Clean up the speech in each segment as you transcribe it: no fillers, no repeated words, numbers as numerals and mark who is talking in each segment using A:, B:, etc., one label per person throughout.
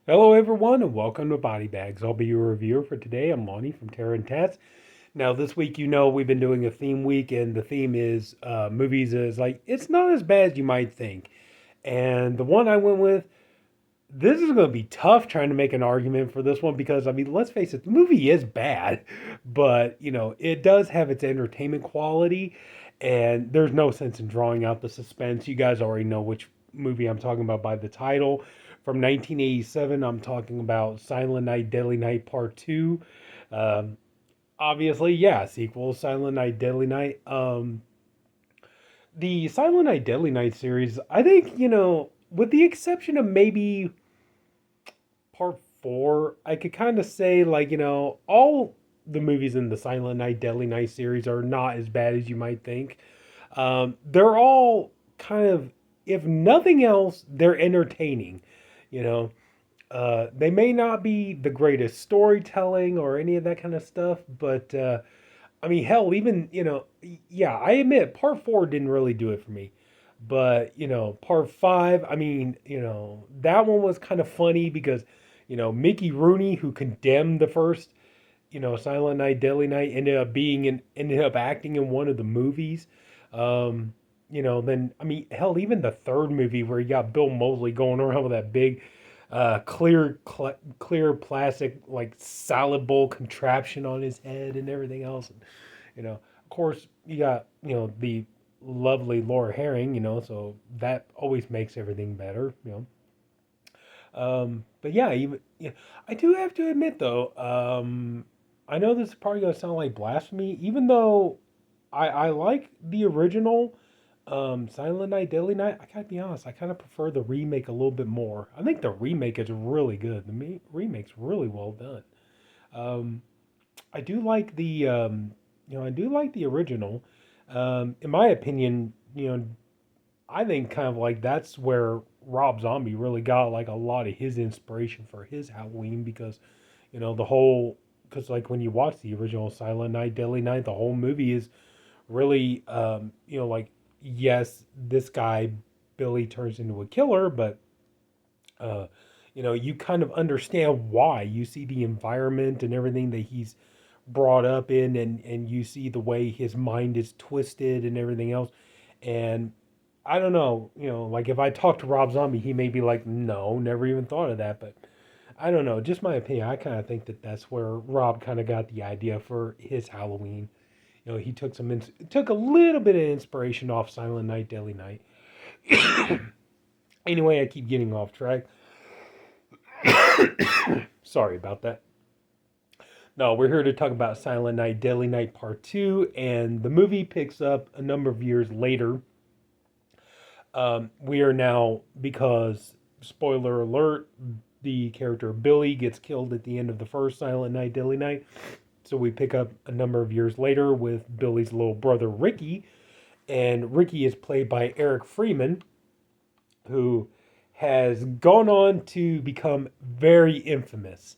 A: Hello, everyone, and welcome to Body Bags. I'll be your reviewer for today. I'm Lonnie from Terra and Tats. Now, this week, we've been doing a theme week, and the theme is movies. Is like it's not as bad as you might think. And the one I went with, this is going to be tough trying to make an argument for this one because I mean, let's face it, the movie is bad, but it does have its entertainment quality, and there's no sense in drawing out the suspense. You guys already know which movie I'm talking about by the title. From 1987, I'm talking about Silent Night, Deadly Night Part 2. Um, Obviously, yeah, sequel, Silent Night, Deadly Night. The Silent Night, Deadly Night series, I think, with the exception of maybe part four, I could kind of say, like, all the movies in the Silent Night, Deadly Night series are not as bad as you might think. They're all kind of, if nothing else, they're entertaining. You know, they may not be the greatest storytelling or any of that kind of stuff, but I mean, hell, even yeah, I admit part four didn't really do it for me, but part five, I mean, that one was kind of funny because Mickey Rooney, who condemned the first Silent Night, Deadly Night, ended up acting in one of the movies. Then I mean, hell, even the third movie where you got Bill Moseley going around with that big, clear plastic like salad bowl contraption on his head and everything else. And, of course, you got the lovely Laura Herring. So that always makes everything better. But yeah, even yeah, I do have to admit though, I know this is probably gonna sound like blasphemy, even though I like the original Silent Night, Deadly Night. I gotta be honest, I kind of prefer the remake a little bit more. I think the remake is really good. The remake's really well done. Um, I do like I do like the original. In my opinion, I think kind of like that's where Rob Zombie really got like a lot of his inspiration for his Halloween because the whole because like when you watch the original Silent Night, Deadly Night, the whole movie is really like yes, this guy Billy turns into a killer, but uh, you kind of understand why. You see the environment and everything that he's brought up in, and you see the way his mind is twisted and everything else. And I don't know, like if I talk to Rob Zombie, he may be like, no, never even thought of that. But I don't know, just my opinion. I kind of think that that's where Rob kind of got the idea for his Halloween. He took took a little bit of inspiration off Silent Night, Deadly Night. Anyway, I keep getting off track. Sorry about that. No, we're here to talk about Silent Night, Deadly Night Part 2, and the movie picks up a number of years later. We are now, because, spoiler alert, the character Billy gets killed at the end of the first Silent Night, Deadly Night. So we pick up a number of years later with Billy's little brother Ricky, and Ricky is played by Eric Freeman, who has gone on to become very infamous.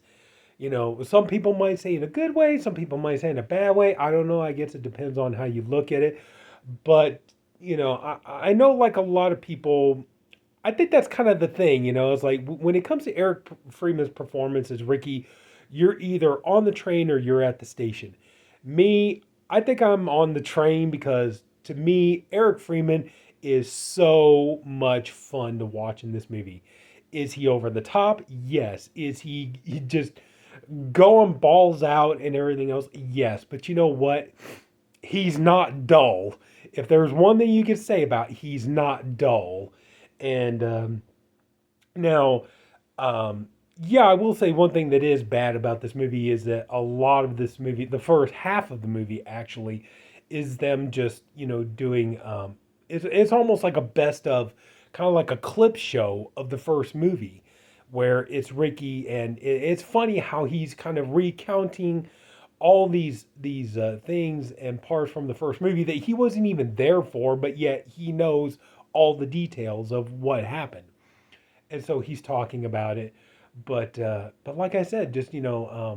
A: Some people might say in a good way, some people might say in a bad way. I don't know. I guess it depends on how you look at it. But, I know like a lot of people, I think that's kind of the thing, it's like when it comes to Eric Freeman's performance as Ricky, you're either on the train or you're at the station. Me, I think I'm on the train because to me, Eric Freeman is so much fun to watch in this movie. Is he over the top? Yes. Is he just going balls out and everything else? Yes. But you know what? He's not dull. If there's one thing you could say about, he's not dull. And now, um, yeah, I will say one thing that is bad about this movie is that a lot of this movie, the first half of the movie actually, is them just doing. It's almost like a best of, kind of like a clip show of the first movie, where it's Ricky, and it's funny how he's kind of recounting all these things and parts from the first movie that he wasn't even there for, but yet he knows all the details of what happened, and so he's talking about it. But like I said, just I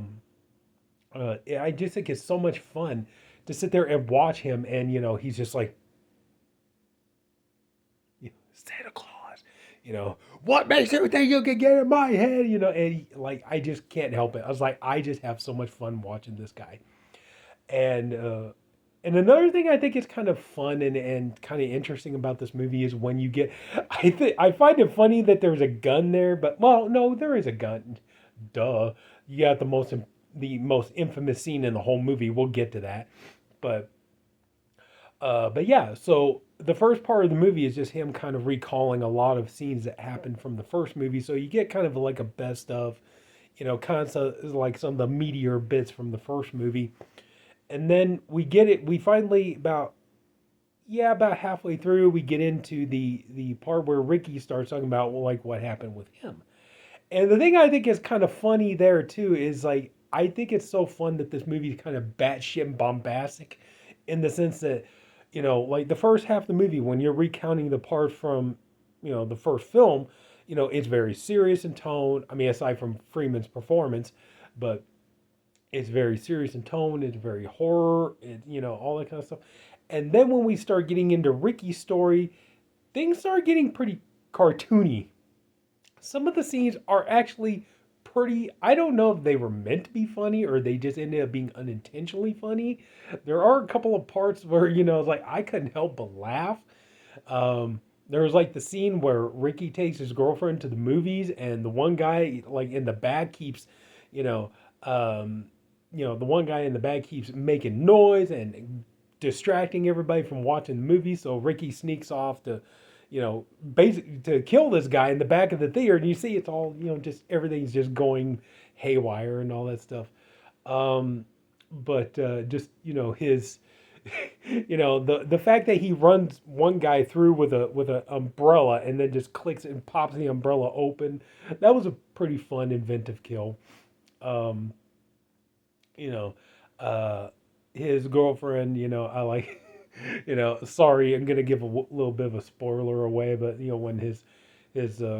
A: just think it's so much fun to sit there and watch him, and he's just like Santa Claus, what makes you think you can get in my head? And like I just can't help it. I was like, I just have so much fun watching this guy. And another thing I think is kind of fun and kind of interesting about this movie is when you get, I find it funny that there's a gun there, but well, no, there is a gun. Duh, you got the most infamous scene in the whole movie. We'll get to that, but yeah. So the first part of the movie is just him kind of recalling a lot of scenes that happened from the first movie. So you get kind of like a best of, kind of like some of the meteor bits from the first movie, and then we get it. We finally about halfway through, we get into the part where Ricky starts talking about like what happened with him. And the thing I think is kind of funny there too is like I think it's so fun that this movie is kind of batshit bombastic, in the sense that like the first half of the movie when you're recounting the parts from the first film, it's very serious in tone. I mean, aside from Freeman's performance, but it's very serious in tone. It's very horror. All that kind of stuff. And then when we start getting into Ricky's story, things start getting pretty cartoony. Some of the scenes are actually pretty. I don't know if they were meant to be funny or they just ended up being unintentionally funny. There are a couple of parts where it's like I couldn't help but laugh. There was like the scene where Ricky takes his girlfriend to the movies, and the one guy like in the back keeps, you know, um, the one guy in the back keeps making noise and distracting everybody from watching the movie. So Ricky sneaks off to, basically to kill this guy in the back of the theater, and you see it's all, just everything's just going haywire and all that stuff. Um, but just his, the fact that he runs one guy through with a umbrella and then just clicks and pops the umbrella open, that was a pretty fun inventive kill. Um, you know, uh, his girlfriend, I like, sorry, I'm gonna give a little bit of a spoiler away, but when his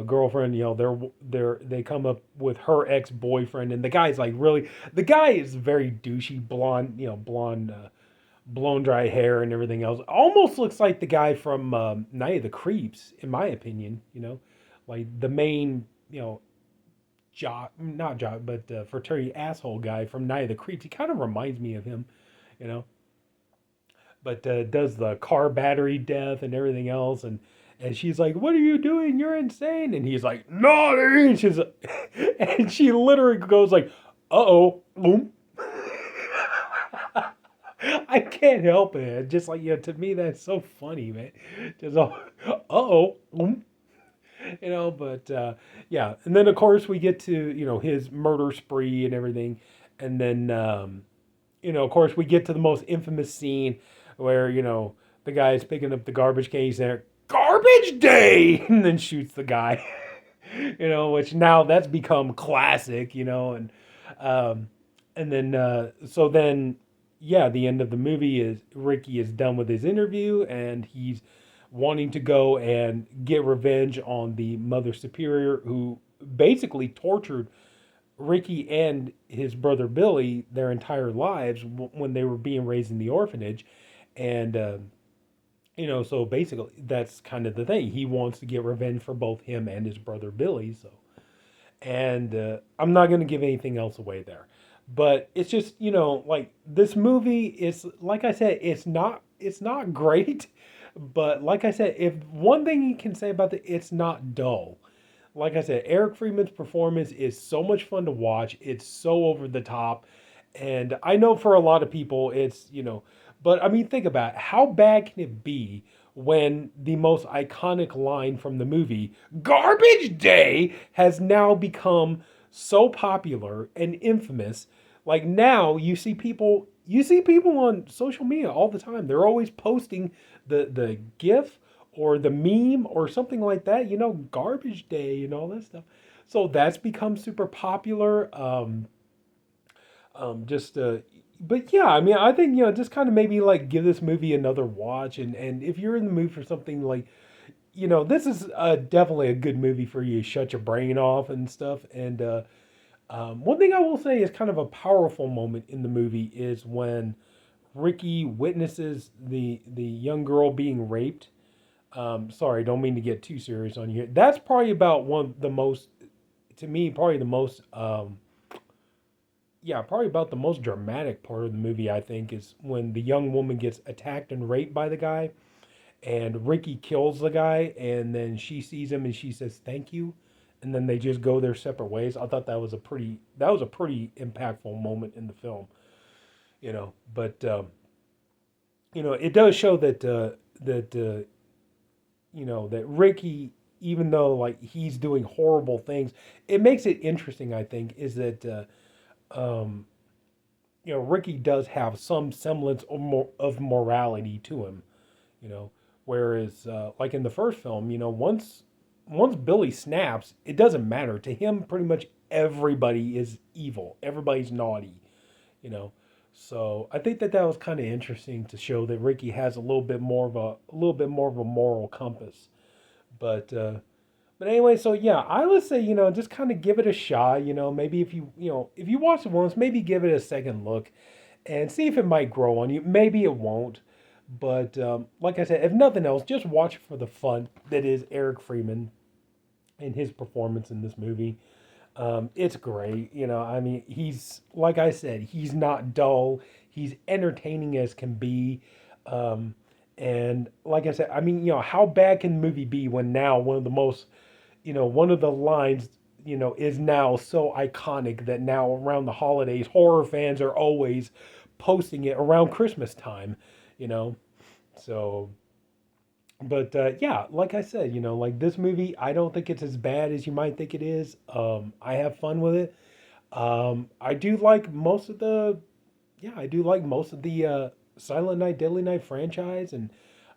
A: girlfriend, they come up with her ex boyfriend, and the guy's like really, the guy is very douchey, blonde, blonde, blown dry hair and everything else. Almost looks like the guy from Night of the Creeps, in my opinion. Like the main, jock, not jock, but fraternity asshole guy from Night of the Creeps. He kind of reminds me of him, you know. But does the car battery death and everything else, and she's like, "What are you doing? You're insane!" And he's like, "Naughty!" And she's, and she literally goes like, "Uh oh, boom." I can't help it. Just like to me, that's so funny, man. Just oh, but yeah, and then of course we get to his murder spree and everything, and then of course we get to the most infamous scene where the guy is picking up the garbage can. He's there, garbage day, and then shoots the guy. Which now that's become classic. Um, and then so then yeah, the end of the movie is Ricky is done with his interview and he's wanting to go and get revenge on the Mother Superior who basically tortured Ricky and his brother Billy their entire lives when they were being raised in the orphanage. And, so basically that's kind of the thing. He wants to get revenge for both him and his brother Billy. So, and I'm not going to give anything else away there. But it's just like this movie is, like I said, it's not great, but like I said, if one thing you can say about it's not dull. Like I said, Eric Freeman's performance is so much fun to watch. It's so over the top, and I know for a lot of people it's but I mean think about it. How bad can it be when the most iconic line from the movie, "Garbage Day," has now become so popular and infamous. Like now you see people on social media all the time. They're always posting the gif or the meme or something like that, garbage day and all that stuff. So that's become super popular. Just but yeah, I mean, I think just kind of maybe like give this movie another watch, and if you're in the mood for something like, this is definitely a good movie for you to shut your brain off and stuff. And one thing I will say is kind of a powerful moment in the movie is when Ricky witnesses the young girl being raped, Sorry, don't mean to get too serious on you. That's probably about one of the most, to me, probably the most, yeah, probably about the most dramatic part of the movie, I think, is when the young woman gets attacked and raped by the guy, and Ricky kills the guy, and then she sees him and she says, thank you. And then they just go their separate ways. I thought that was a pretty impactful moment in the film, but, it does show that Ricky, even though like he's doing horrible things, it makes it interesting. I think is that um, Ricky does have some semblance of morality to him. You know, whereas like in the first film, once Billy snaps, it doesn't matter to him. Pretty much everybody is evil. Everybody's naughty. You know. So I think that was kind of interesting to show that Ricky has a little bit more of a moral compass. But anyway, so yeah, I would say just kind of give it a shot. Maybe if you watch it once, maybe give it a second look and see if it might grow on you. Maybe it won't. But like I said, if nothing else, just watch it for the fun that is Eric Freeman and his performance in this movie. It's great. I mean, he's, like I said, he's not dull. He's entertaining as can be. Um, and like I said, I mean, how bad can the movie be when now one of the lines, is now so iconic that now around the holidays, horror fans are always posting it around Christmas time, you know? So, but yeah, like I said, like this movie, I don't think it's as bad as you might think it is. I have fun with it. I do like most of the, yeah, I do like most of the Silent Night, Deadly Night franchise, and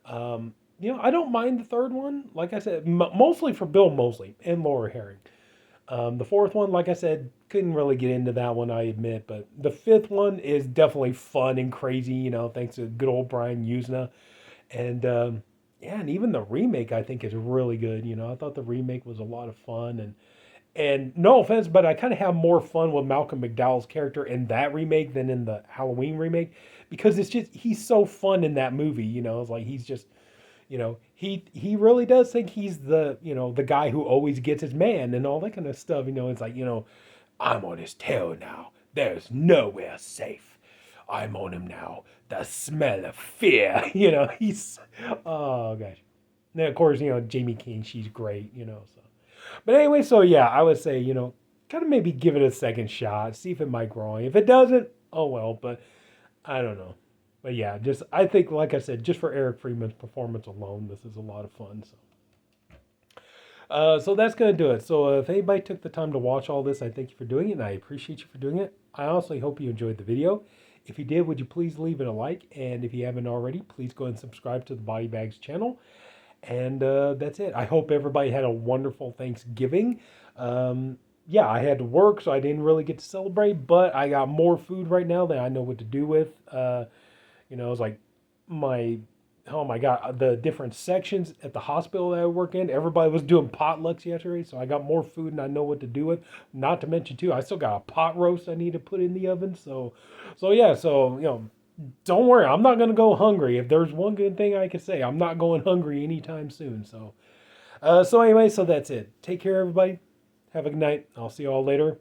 A: I don't mind the third one. Like I said, mostly for Bill Moseley and Laura Herring. The fourth one, like I said, couldn't really get into that one, I admit, but the fifth one is definitely fun and crazy. Thanks to good old Brian Usna. And yeah, and even the remake I think is really good. I thought the remake was a lot of fun, and no offense, but I kind of have more fun with Malcolm McDowell's character in that remake than in the Halloween remake because it's just he's so fun in that movie. It's like he's just he really does think he's the guy who always gets his man and all that kind of stuff. It's like I'm on his tail now. There's nowhere safe. I'm on him now. The smell of fear. He's, oh gosh. And then of course, Jamie King, she's great, so. But anyway, so yeah, I would say, kind of maybe give it a second shot, see if it might grow on you. If it doesn't, oh well, but I don't know. But yeah, I think, like I said, just for Eric Freeman's performance alone, this is a lot of fun. So that's going to do it. So if anybody took the time to watch all this, I thank you for doing it, and I appreciate you for doing it. I honestly hope you enjoyed the video. If you did, would you please leave it a like? And if you haven't already, please go and subscribe to the Body Bags channel. And that's it. I hope everybody had a wonderful Thanksgiving. Yeah, I had to work, so I didn't really get to celebrate, but I got more food right now that I know what to do with. It's like my oh my god, the different sections at the hospital that I work in, everybody was doing potlucks yesterday, so I got more food and I know what to do with. Not to mention too, I still got a pot roast I need to put in the oven. So yeah, don't worry, I'm not gonna go hungry. If there's one good thing I can say, I'm not going hungry anytime soon. So anyway, so that's it. Take care, everybody. Have a good night. I'll see you all later.